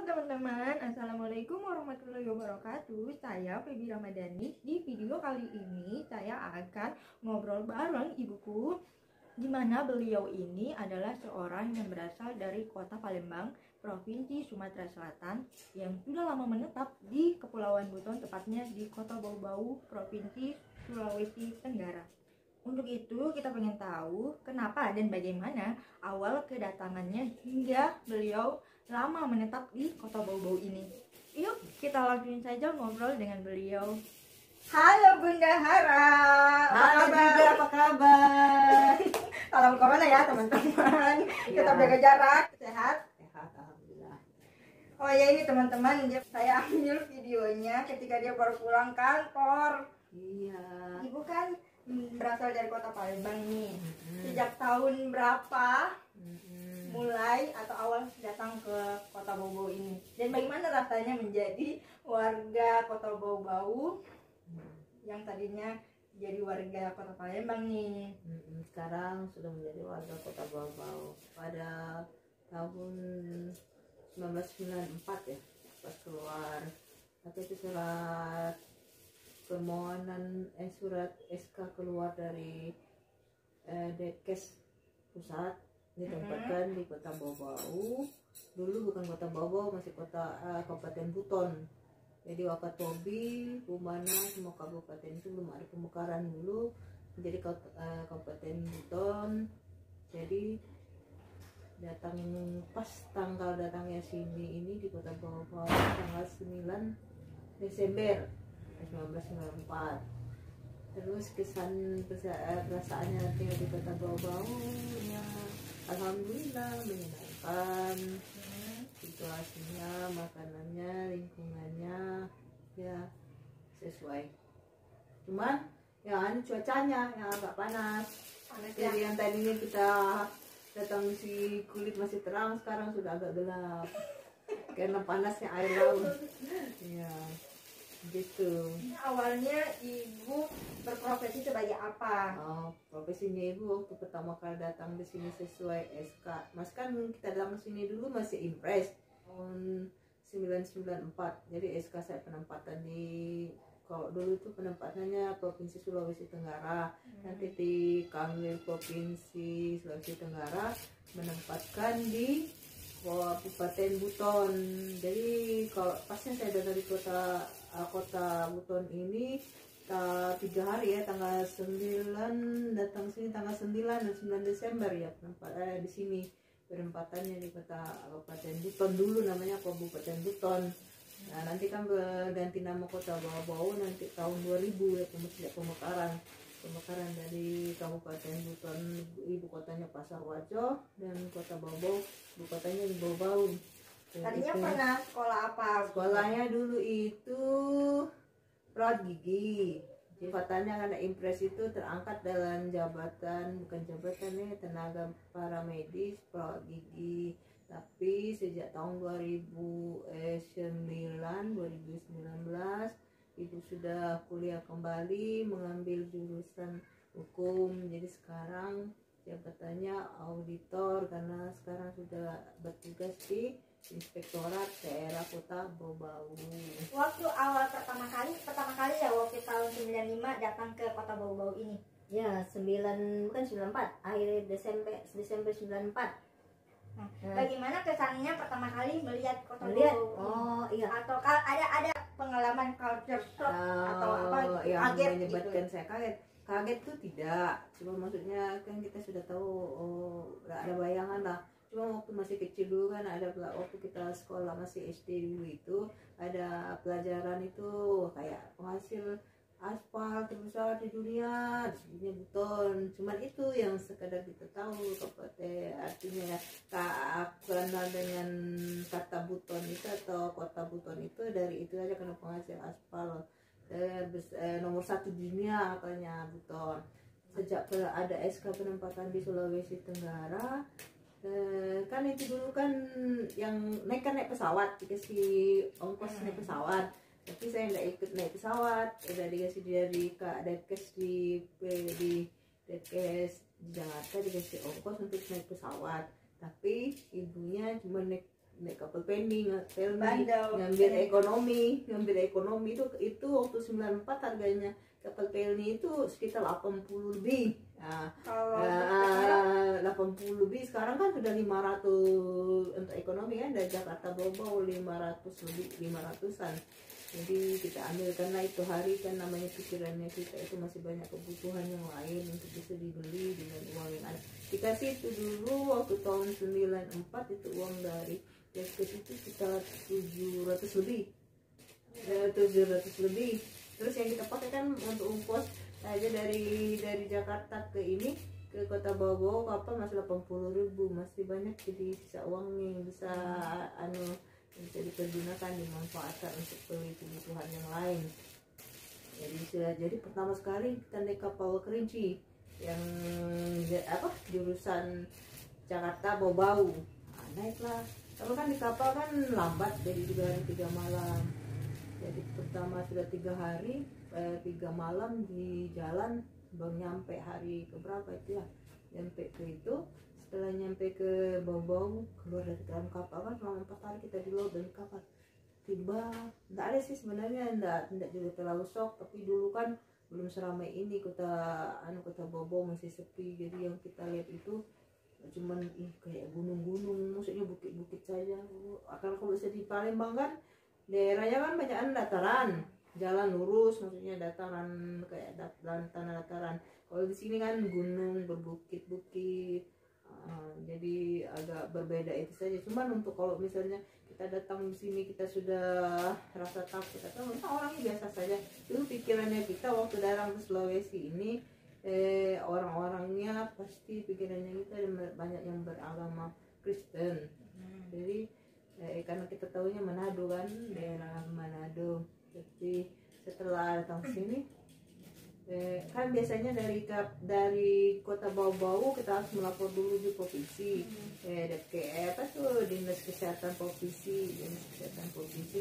teman-teman, Assalamualaikum warahmatullahi wabarakatuh. Saya Febi Ramadhani. Di video kali ini saya akan ngobrol bareng ibuku, di mana beliau ini adalah seorang yang berasal dari kota Palembang, Provinsi Sumatera Selatan, yang sudah lama menetap di Kepulauan Buton, tepatnya di Kota Bau-Bau, Provinsi Sulawesi Tenggara. Untuk itu kita pengen tahu kenapa dan bagaimana awal kedatangannya hingga beliau lama menetap di Kota Bau-Bau ini. Yuk kita langsung saja ngobrol dengan beliau. Halo Bunda Hara, apa kabar? Salam corona ya teman-teman. Tetap jaga jarak, sehat. Sehat, alhamdulillah. Oh ya, ini teman-teman, saya ambil videonya ketika dia baru pulang kantor. Iya. Ibu kan berasal dari Kota Palembang nih. Sejak tahun berapa mulai atau awal datang ke Kota Bau-Bau ini? Dan bagaimana rasanya menjadi warga Kota Bau-Bau yang tadinya jadi warga Kota Palembang nih? Sekarang sudah menjadi warga Kota Bau-Bau. Pada tahun 1994 ya, pas keluar. Tapi itu surat permohonan surat SK keluar dari Detkes pusat, ditempatkan di Kota Bau-Bau. Dulu bukan Kota Bau-Bau, masih kota Kabupaten Buton. Jadi Wakatobi, Bumana, semua kabupaten itu belum ada pemekaran dulu menjadi Kabupaten Buton. Jadi datang pas tanggal datangnya sini ini di Kota Bau-Bau tanggal 9 Desember 1994. Terus kesan perasaannya tinggal di Kota Bau-Bau ya alhamdulillah menyenangkan. Situasinya, makanannya, lingkungannya ya sesuai. Cuman yang cuacanya yang agak panas. Jadi yang tadinya kita datang si kulit masih terang, sekarang sudah agak gelap karena panasnya air laut. Ya gitu. Awalnya ibu berprofesi sebagai apa? Oh, profesinya ibu waktu pertama kali datang di sini sesuai SK. Mas kan kita datang ke sini dulu masih impres tahun 1994. Jadi SK saya penempatan di, kalau dulu itu penempatannya Provinsi Sulawesi Tenggara. Nanti di Kanwil Provinsi Sulawesi Tenggara menempatkan di Kabupaten Buton. Jadi kalau pasnya saya datang di kota Buton ini 3 hari ya, tanggal 9 datang sini, tanggal 9 dan 9 Desember ya di sini penempatannya di Kabupaten Buton. Dulu namanya Kabupaten Buton. Nah nanti kan berganti nama Kota Bau-Bau nanti tahun 2000 ya, pemekaran dari Kabupaten Buton, ibu kotanya Pasar Wajo, dan Kota Bau-Bau ibu kotanya di Bau-Bau. Tadinya pernah sekolah apa? Sekolahnya dulu itu perawat gigi. Jabatannya karena impres itu terangkat dalam jabatan, bukan jabatannya tenaga paramedis perawat gigi. Tapi sejak tahun 2019 ibu sudah kuliah kembali mengambil jurusan hukum. Jadi sekarang jabatannya auditor karena sekarang sudah bertugas di Inspektorat Daerah Kota Bau-Bau. Waktu awal pertama kali ya, waktu tahun 95 datang ke Kota Bau-Bau ini. Ya, bukan 94, akhir Desember 94. Nah, bagaimana kesannya pertama kali melihat Kota Melihat? Bau-Bau? Oh iya. Atau ada pengalaman culture shock atau apa yang kaget menyebabkan gitu? saya kaget. Kaget tuh tidak, cuma maksudnya kan kita sudah tahu, ada bayangan lah. Cuma waktu masih kecil dulu kan ada, waktu kita sekolah masih SD dulu itu ada pelajaran itu kayak penghasil aspal terbesar di dunia, di Buton. Cuman itu yang sekadar kita tahu, artinya ya kenal dengan kata Buton itu atau kota Buton itu dari itu aja, karena penghasil aspal nomor 1 dunia katanya Buton. Sejak ada SK penempatan di Sulawesi Tenggara, kan itu dulu kan yang naik pesawat, dikasih ongkos naik pesawat. Tapi saya nggak ikut naik pesawat, udah dikasih dari Kak Detkes di Detkes di Jakarta, dikasih ongkos untuk naik pesawat. Tapi ibunya cuma naik naik kapal penny, Bandel. ngambil ekonomi itu waktu 94 harganya kapal penny itu sekitar 80 lebih. Nah, Kalau 80 lebih, sekarang kan sudah 500 untuk ekonomi kan, dari Jakarta Bogor 500 lebih, 500-an. Jadi kita ambil karena itu hari kan namanya pikirannya kita itu masih banyak kebutuhan yang lain untuk bisa dibeli dengan uang yang ada. Dikasih itu dulu waktu tahun 94 itu uang dari Keskes itu sekitar 700 lebih. 700 lebih. Terus yang kita pakai kan untuk ongkos aja dari Jakarta ke ini ke Kota Bogor kapal masih 80.000, masih banyak, jadi sisa uangnya yang bisa bisa dipergunakan, dimanfaatkan untuk beli kebutuhan yang lain. Jadi pertama sekali kita naik kapal Kerinci yang jurusan Jakarta Bau-Bau. Naiklah. Kalau kan di kapal kan lambat, jadi 3 hari 3 malam. Jadi pertama sudah 3 hari 3 malam di jalan, baru nyampe hari keberapa itu ya, nyampe ke itu. Setelah nyampe ke Bau-Bau, keluar dari dalam kapal kan selama 4 hari kita di laut dari kapal. Tiba, enggak ada sih sebenarnya, enggak juga terlalu shock, tapi dulu kan belum seramai ini kota Bau-Bau, masih sepi. Jadi yang kita lihat itu cuman kayak gunung-gunung, maksudnya bukit-bukit saja. Kalau bisa di Palembang kan daerahnya kan banyak dataran, jalan lurus, maksudnya dataran kayak tanah dataran. Kalau di sini kan gunung berbukit-bukit. Jadi agak berbeda itu saja. Cuman untuk kalau misalnya kita datang di sini kita sudah rasa takut atau orangnya biasa saja. Itu pikirannya kita waktu datang ke Sulawesi ini, orang-orangnya pasti pikirannya kita banyak yang beragama Kristen. Jadi karena kita tahunya Manado kan, daerah Manado. Jadi setelah datang ke sini kan biasanya dari Kota Bau-Bau kita harus melapor dulu di provinsi, Dinas Kesehatan Provinsi,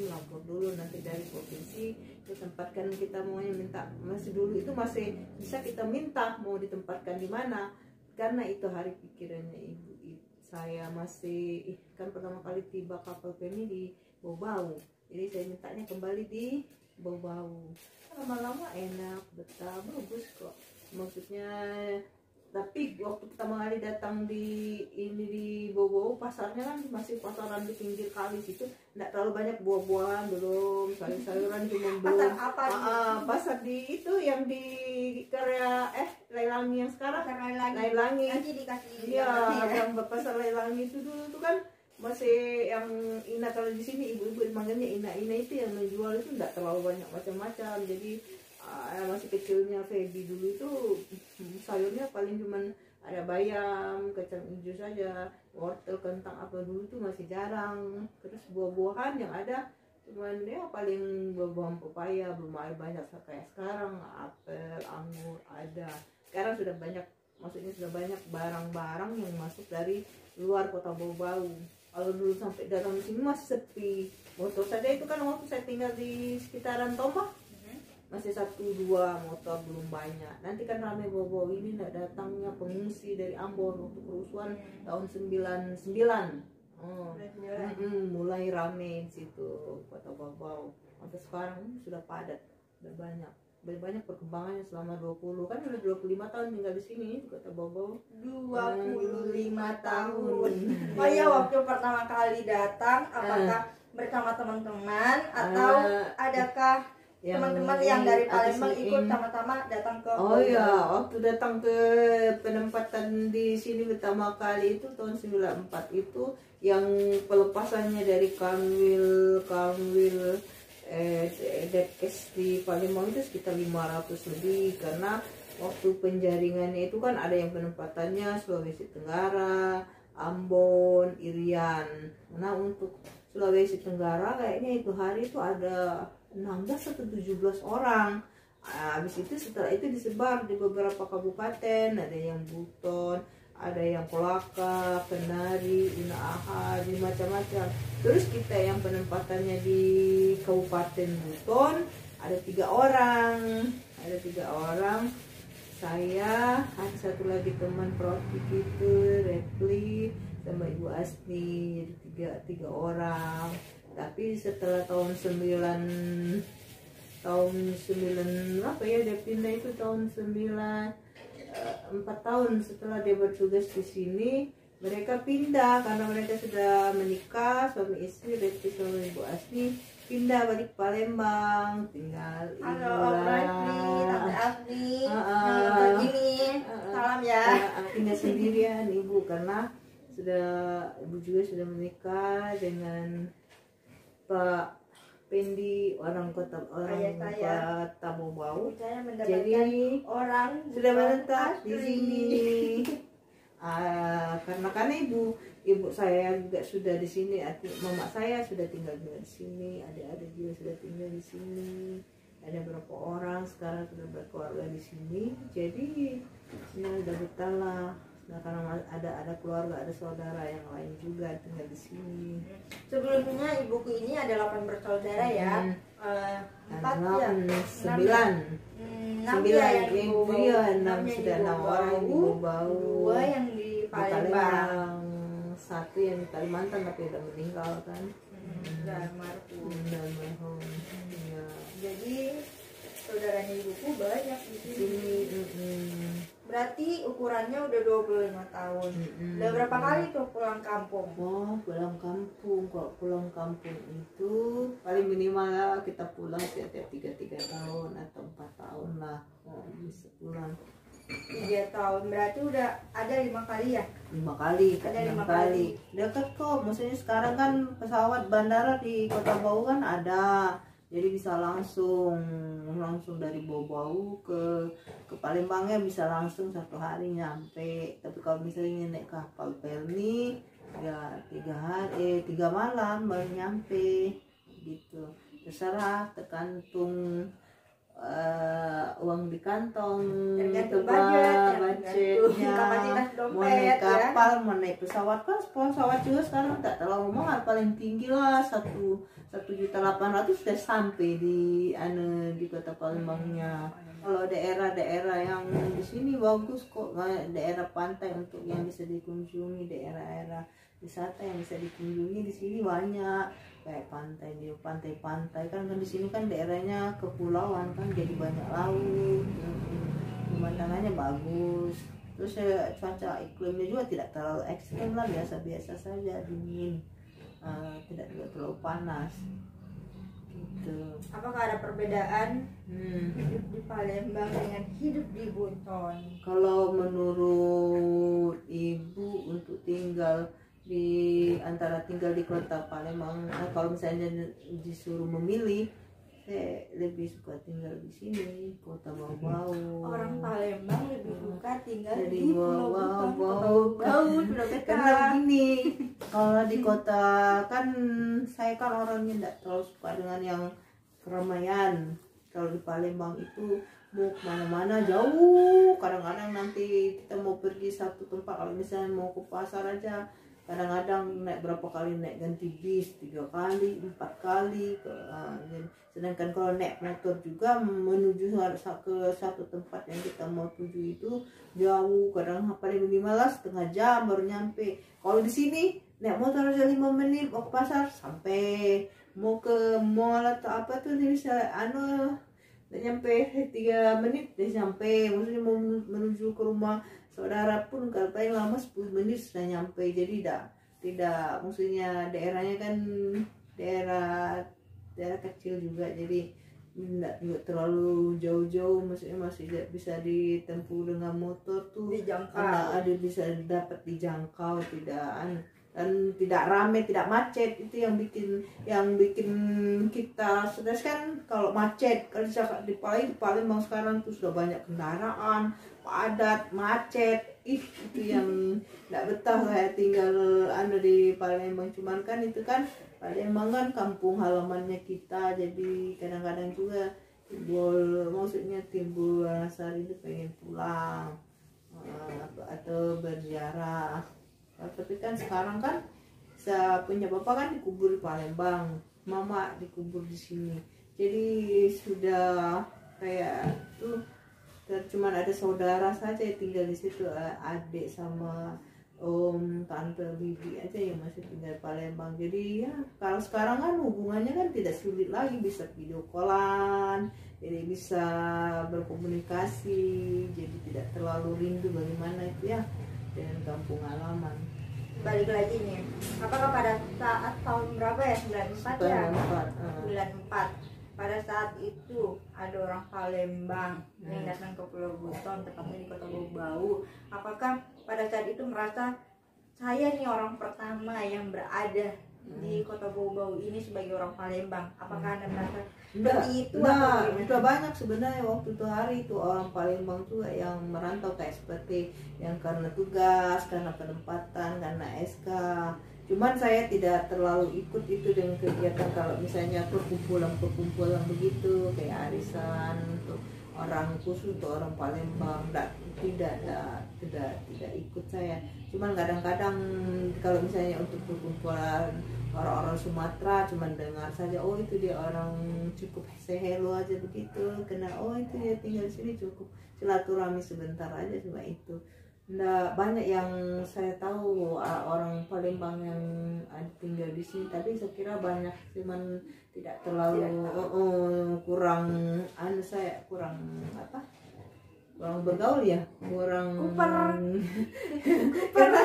melapor dulu, nanti dari provinsi ditempatkan, kita mau minta masih dulu itu masih bisa kita minta mau ditempatkan di mana, karena itu hari pikirannya ibu saya masih kan pertama kali tiba kapal penny di Bau-Bau, jadi saya mintanya kembali di Bau-Bau. Lama-lama enak, betah, bagus kok. Maksudnya, tapi waktu pertama kali datang di Bau-Bau, pasarnya kan masih pasaran di pinggir kali situ, nggak terlalu banyak buah-buahan, belum sayur-sayuran cuma belum. Pasar apa? Pasar di itu yang di karya Leilangi yang sekarang. Leilangi. Nanti dikasih. Iya, yang pasar Leilangi itu dulu tuh kan masih yang Ina, kalau di sini ibu-ibu manggilnya Ina itu yang menjual itu enggak terlalu banyak macam-macam. Jadi masih kecilnya Feby dulu itu sayurnya paling cuman ada bayam, kacang hijau saja, wortel, kentang apa dulu itu masih jarang. Terus buah-buahan yang ada cuman ya paling buah-buahan pepaya, belum ada banyak kayak sekarang, apel, anggur ada. Sekarang sudah banyak, maksudnya sudah banyak barang-barang yang masuk dari luar Kota Bau-Bau. Kalau dulu sampai datang di sini masih sepi. Motor saja itu kan waktu saya tinggal di sekitaran Tombak masih 1-2 motor, belum banyak. Nanti kan ramai Bau-Bau ini datangnya pengungsi dari Ambon waktu kerusuhan tahun 99. Mulai rame di situ Kota Bau-Bau. Sampai sekarang sudah padat, sudah banyak perkembangannya selama 20 kan udah 25 tahun tinggal di sini di Kota Bau-Bau. 25 tahun. Oh ya, waktu pertama kali datang apakah bersama teman-teman atau adakah teman-teman yang dari Palembang ikut sama-sama datang ke Oh ya, waktu datang ke penempatan di sini pertama kali itu tahun 94 itu yang pelepasannya dari Kanwil Detkes di Palembang itu sekitar 500 lebih, karena waktu penjaringannya itu kan ada yang penempatannya Sulawesi Tenggara, Ambon, Irian. Nah untuk Sulawesi Tenggara kayaknya itu hari itu ada 16 atau 17 orang. Habis itu setelah itu disebar di beberapa kabupaten, ada yang Buton, ada yang Kolaka, Kenari, Inahar, macam-macam. Terus kita yang penempatannya di Kabupaten Buton ada 3 orang. Saya, ada satu lagi teman Prof gitu, Repli, sama Ibu Asni, jadi tiga orang. Tapi setelah tahun 9 apa ya, dia pindah itu tahun 4 tahun setelah dia bertugas di sini, mereka pindah karena mereka sudah menikah, suami istri, Reti sama Ibu Asni pindah balik Palembang, tinggal Halo Ibu Om Raffi, Tante Afni, begini, salam ya. Tinggal sendirian Ibu karena Ibu juga sudah menikah dengan Pak Pendi, orang kota Bau. Saya mendapatkan Jadi orang sudah menetap di asli. sini. Karena ibu saya juga sudah di sini, mama saya sudah tinggal di sini, adik-adik juga sudah tinggal di sini, ada berapa orang sekarang sudah berkeluarga di sini, jadi ini udah betah lah. Nah, karena ada keluarga, ada saudara yang lain juga tinggal di sini. Sebelumnya ibuku ini ada 8 bersaudara ya. 4 ya, 9 yang ibu sudah 6 orang yang ibu bau, 2 yang di Palembang, 1 yang di Kalimantan tapi udah meninggal kan, udah almarhum. Ya. Jadi saudaranya ibuku banyak di sini. Berarti ukurannya udah 25 tahun. Udah berapa kali tuh pulang kampung? Oh, pulang kampung. Kalau pulang kampung itu paling minimal lah kita pulang setiap 3 tahun atau 4 tahun lah. Oh, bisa pulang 3 tahun, berarti udah ada 5 kali ya? 5 kali, Ada 6 5 kali. Dekat kok, maksudnya sekarang kan pesawat bandara di Kota Bau kan ada. Jadi bisa langsung dari Bau ke Palembangnya bisa langsung 1 hari nyampe. Tapi kalau misalnya naik kapal Pelni ya 3 malam baru nyampe gitu. Terserah, tergantung uang di kantong, Tergantung budgetnya, kapasitas dompet, mau naik kapal, mau naik pesawat kan, pesawat juga sekarang tak terlalu mahal, paling tinggi lah 1.800.000 sudah sampai di Kota Palembangnya. Kalau daerah-daerah yang di sini bagus kok, daerah pantai untuk yang bisa dikunjungi, daerah-daerah wisata yang bisa dikunjungi di sini banyak. Kayak pantai kan di sini kan daerahnya kepulauan kan, jadi banyak laut, pemandangannya bagus. Terus cuaca iklimnya juga tidak terlalu ekstrem lah, biasa-biasa saja, dingin, tidak juga terlalu panas gitu. Apakah ada perbedaan hidup di Palembang dengan hidup di Bunton? Kalau menurut ibu untuk tinggal antara tinggal di Kota Palembang, kalau misalnya disuruh memilih, saya lebih suka tinggal di sini, Kota Bau. Orang Palembang lebih suka tinggal di di Pulau Bau. Karena begini, kalau di kota kan saya kan orangnya tidak terlalu suka dengan yang keramaian. Kalau di Palembang itu mau kemana-mana jauh, kadang-kadang nanti kita mau pergi satu tempat, kalau misalnya mau ke pasar aja, kadang-kadang naik berapa kali naik ganti bis, 3 kali 4 kali. Sedangkan kalau naik motor juga menuju ke satu tempat yang kita mau tuju itu jauh, kadang paling minimal setengah jam baru nyampe. Kalau di sini naik motor aja 5 menit mau ke pasar sampai, mau ke mall atau apa tuh bisa udah nyampe 3 menit udah sampai. Maksudnya mau menuju ke rumah saudara pun kalau paling lama 10 menit sudah nyampe. Jadi tidak maksudnya daerahnya kan daerah kecil juga, jadi tidak juga terlalu jauh-jauh, maksudnya masih bisa ditempuh dengan motor tuh, dijangkau, ada bisa dapat dijangkau, dan tidak ramai, tidak macet. Itu yang bikin kita stres kan, kalau macet. Kalau di Palembang sekarang tuh sudah banyak kendaraan, padat, macet, itu yang tidak betah saya tinggal di Palembang. Cuman kan itu kan Palembang kan kampung halamannya kita, jadi kadang-kadang juga timbul rasa itu pengen pulang atau berziarah. Tapi kan sekarang kan saya punya bapak kan dikubur di Palembang, mama dikubur di sini, jadi sudah kayak tuh cuman ada saudara saja yang tinggal di situ, adik sama om, tante, bibi aja yang masih tinggal di Palembang. Jadi ya kalau sekarang kan hubungannya kan tidak sulit lagi, bisa video callan, jadi bisa berkomunikasi, jadi tidak terlalu rindu bagaimana itu ya dengan kampung halaman. Balik lagi nih, apakah pada saat tahun berapa ya, 94 ya? 94. Pada saat itu ada orang Palembang yang datang ke Pulau Buton, tepatnya di Kota Bau-Bau. Apakah pada saat itu merasa saya nih orang pertama yang berada di Kota Bau-Bau ini sebagai orang Palembang? Apakah Anda merasa seperti itu? Udah banyak sebenarnya waktu itu hari itu orang Palembang juga yang merantau, kayak seperti yang karena tugas, karena penempatan, karena SK. Cuman saya tidak terlalu ikut itu dengan kegiatan kalau misalnya perkumpulan begitu kayak arisan untuk orang khusus, untuk orang Palembang. Tidak ikut saya. Cuman kadang-kadang kalau misalnya untuk perkumpulan orang-orang Sumatera cuman dengar saja, oh itu dia orang, cukup say hello aja begitu, kena oh itu dia tinggal di sini, cukup silaturahmi sebentar aja, cuma itu. Nggak banyak yang saya tahu orang Palembang yang tinggal di sini, tapi saya kira banyak, cuman tidak terlalu kurang saya kurang bergaul ya, kurang karena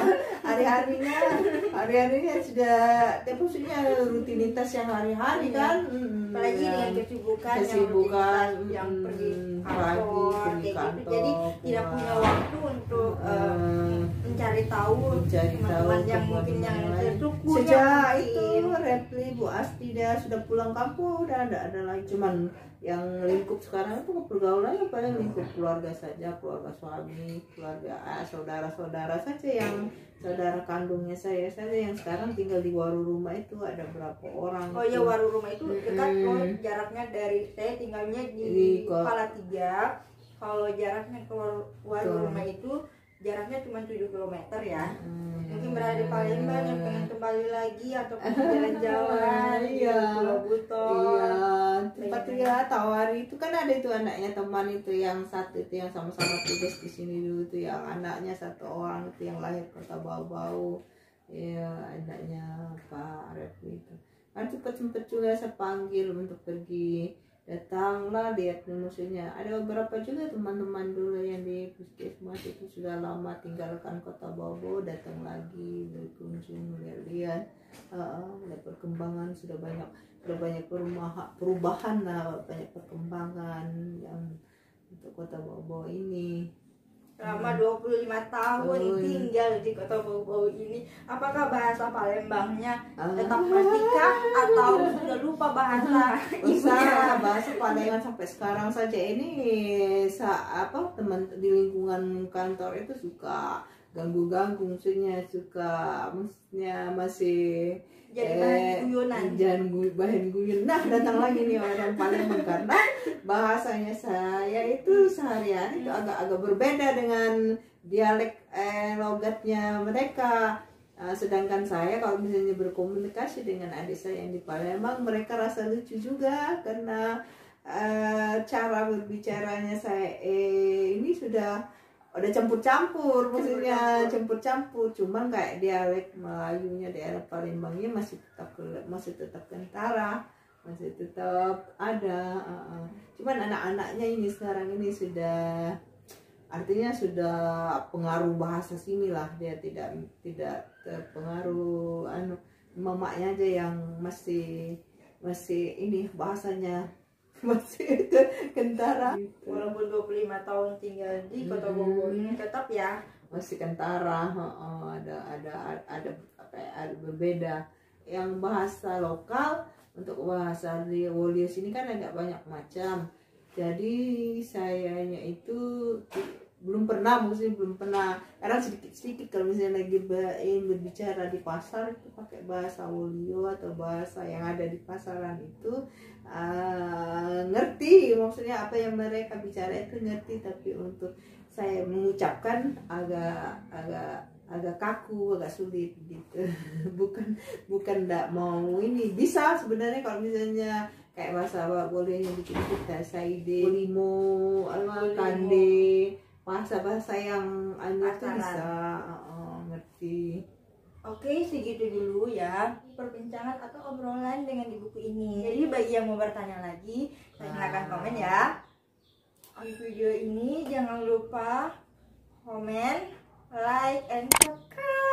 hari-harinya sudah maksudnya rutinitas yang hari-hari kan, apalagi dengan kesibukan yang pergi kantor, gitu. Jadi tidak punya waktu untuk mencari tahu teman-teman yang mungkin yang sesuku. Sejak itu Repli, Bu Astida sudah pulang kampung, udah ada lagi, cuman yang lingkup sekarang itu pergaulannya paling lingkup keluarga saja, keluarga suami, keluarga saudara-saudara saja, yang saudara kandungnya saya saja yang sekarang tinggal di Waru Rumah itu ada berapa orang. Oh iya, Waru Rumah itu dekat loh, jaraknya dari saya tinggalnya di Salatiga. Kalau jaraknya ke Waru Rumah itu jaraknya cuma 7 km ya. Mungkin berada di Palembang yang pengen kembali lagi atau jalan-jalan di Pulau Buton. Tempat ya Tawari itu kan ada itu anaknya teman itu yang satu itu yang sama-sama tugas di sini dulu itu, yang anaknya satu orang itu yang lahir Kota Bau-Bau. Iya, anaknya Pak Refli itu. Kan sempet juga saya panggil untuk pergi, datanglah lihat maksudnya. Ada beberapa juga teman-teman dulu yang di puskesmas itu sudah lama tinggalkan Kota Bau-Bau, datang lagi berkunjung, lihat-lihat. Ada perkembangan, sudah banyak perubahan lah, banyak perkembangan yang untuk Kota Bau-Bau ini. Selama 25 tahun tinggal di Kota Bau-Bau ini, apakah bahasa Palembangnya tetap masihkah atau sudah lupa bahasa ibunya? Bahasa Palembang sampai sekarang saja ini teman di lingkungan kantor itu suka ganggu-ganggu, maksudnya masih jadi bahan guyon. Nah, datang lagi nih orang Palembang karena bahasanya saya itu sehari-hari itu agak berbeda dengan dialek logatnya mereka. Sedangkan saya kalau misalnya berkomunikasi dengan adik saya yang di Palembang, mereka rasa lucu juga karena cara berbicaranya saya ini sudah campur-campur, maksudnya campur-campur, cuman kayak dialek Melayunya, dialek Palembangnya masih tetap kentara, masih tetap ada. Cuman anak-anaknya ini sekarang ini sudah, artinya sudah pengaruh bahasa sini lah, dia tidak terpengaruh mamanya aja yang masih ini bahasanya masih itu kentara. Walaupun 25 tahun tinggal di Kota Bau-Bau ini tetap ya masih kentara. Ada berbeda. Yang bahasa lokal, untuk bahasa di Wolio sini kan agak banyak macam. Jadi sayanya itu belum pernah karena sedikit kalau misalnya lagi berbicara di pasar itu pakai bahasa Wolio atau bahasa yang ada di pasaran itu, ngerti maksudnya apa yang mereka bicara itu ngerti, tapi untuk saya mengucapkan agak kaku, agak sulit gitu. bukan nggak mau ini, bisa sebenarnya kalau misalnya kayak bahasa boleh yang dikit-dikit kayak Saide, Limo, Kande, bahasa yang itu bisa ngerti. pasti. Oke, segitu dulu ya perbincangan atau obrolan dengan di buku ini. Jadi bagi yang mau bertanya lagi, silahkan komen ya. Di video ini jangan lupa komen, like, and subscribe.